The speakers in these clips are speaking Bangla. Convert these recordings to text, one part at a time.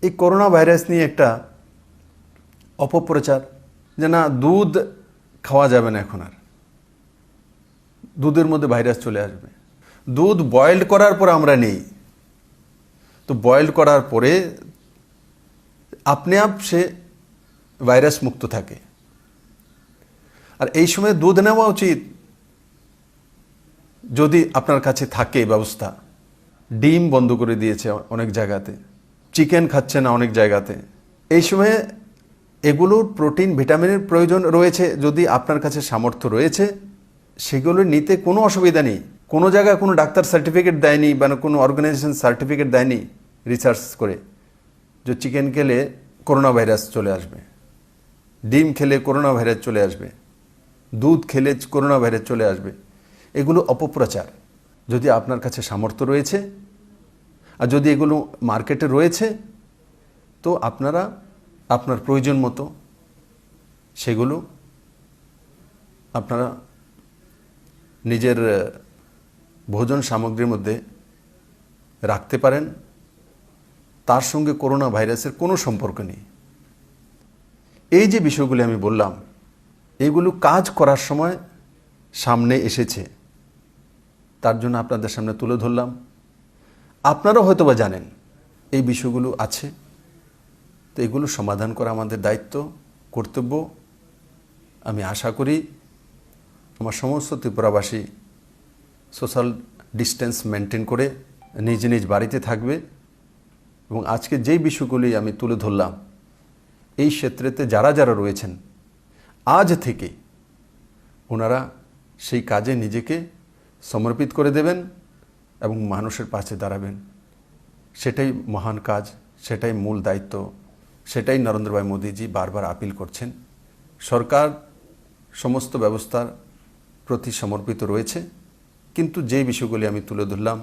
এই করোনা ভাইরাস নিয়ে একটা অপপ্রচার যে না দুধ খাওয়া যাবে না এখন আর, দুধের মধ্যে ভাইরাস চলে আসবে। দুধ বয়েলড করার পর আমরা নেই, তো বয়েলড করার পরে আপনি আপ সে ভাইরাস মুক্ত থাকে। আর এই সময় দুধ নেওয়া উচিত যদি আপনার কাছে থাকে ব্যবস্থা। ডিম বন্ধ করে দিয়েছে অনেক জায়গাতে, চিকেন খাচ্ছে না অনেক জায়গাতে। এই সময়ে এগুলোর প্রোটিন ভিটামিনের প্রয়োজন রয়েছে, যদি আপনার কাছে সামর্থ্য রয়েছে সেগুলো নিতে কোনো অসুবিধা নেই। কোনো জায়গায় কোনো ডাক্তার সার্টিফিকেট দেয়নি বা কোনো অর্গানাইজেশন সার্টিফিকেট দেয়নি রিসার্চ করে যে চিকেন খেলে করোনা ভাইরাস চলে আসবে, ডিম খেলে করোনা ভাইরাস চলে আসবে, দুধ খেলে করোনা ভাইরাস চলে আসবে। এগুলো অপপ্রচার। যদি আপনার কাছে সামর্থ্য রয়েছে আর যদি এগুলো মার্কেটে রয়েছে, তো আপনারা আপনার প্রয়োজন মতো সেগুলো আপনারা নিজের ভোজন সামগ্রীর মধ্যে রাখতে পারেন। তার সঙ্গে করোনা ভাইরাসের কোনো সম্পর্ক নেই। এই যে বিষয়গুলি আমি বললাম, এগুলো কাজ করার সময় সামনে এসেছে, তার জন্য আপনাদের সামনে তুলে ধরলাম। আপনারাও হয়তো বা জানেন এই বিষয়গুলো আছে, তো এগুলো সমাধান করা আমাদের দায়িত্ব, কর্তব্য। আমি আশা করি আমার সমস্ত ত্রিপুরাবাসী সোশ্যাল ডিস্টেন্স মেনটেন করে নিজ নিজ বাড়িতে থাকবে। এবং আজকে যেই বিষয়গুলি আমি তুলে ধরলাম, এই ক্ষেত্রেতে যারা যারা রয়েছেন আজ থেকে ওনারা সেই কাজে নিজেকে সমর্পিত করে দেবেন এবং মানুষের পাশে দাঁড়াবেন। সেটাই মহান কাজ, সেটাই মূল দায়িত্ব, সেটাই নরেন্দ্র ভাই মোদীজি বারবার আপিল করছেন। সরকার সমস্ত ব্যবস্থার প্রতি সমর্পিত রয়েছে, কিন্তু যে বিষয়গুলি আমি তুলে ধরলাম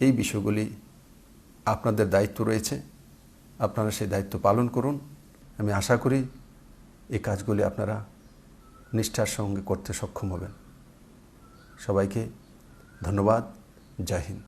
এই বিষয়গুলি আপনাদের দায়িত্ব রয়েছে, আপনারা সেই দায়িত্ব পালন করুন। আমি আশা করি এই কাজগুলি আপনারা নিষ্ঠার সঙ্গে করতে সক্ষম হবেন। সবাইকে ধন্যবাদ। জয় হিন্দ।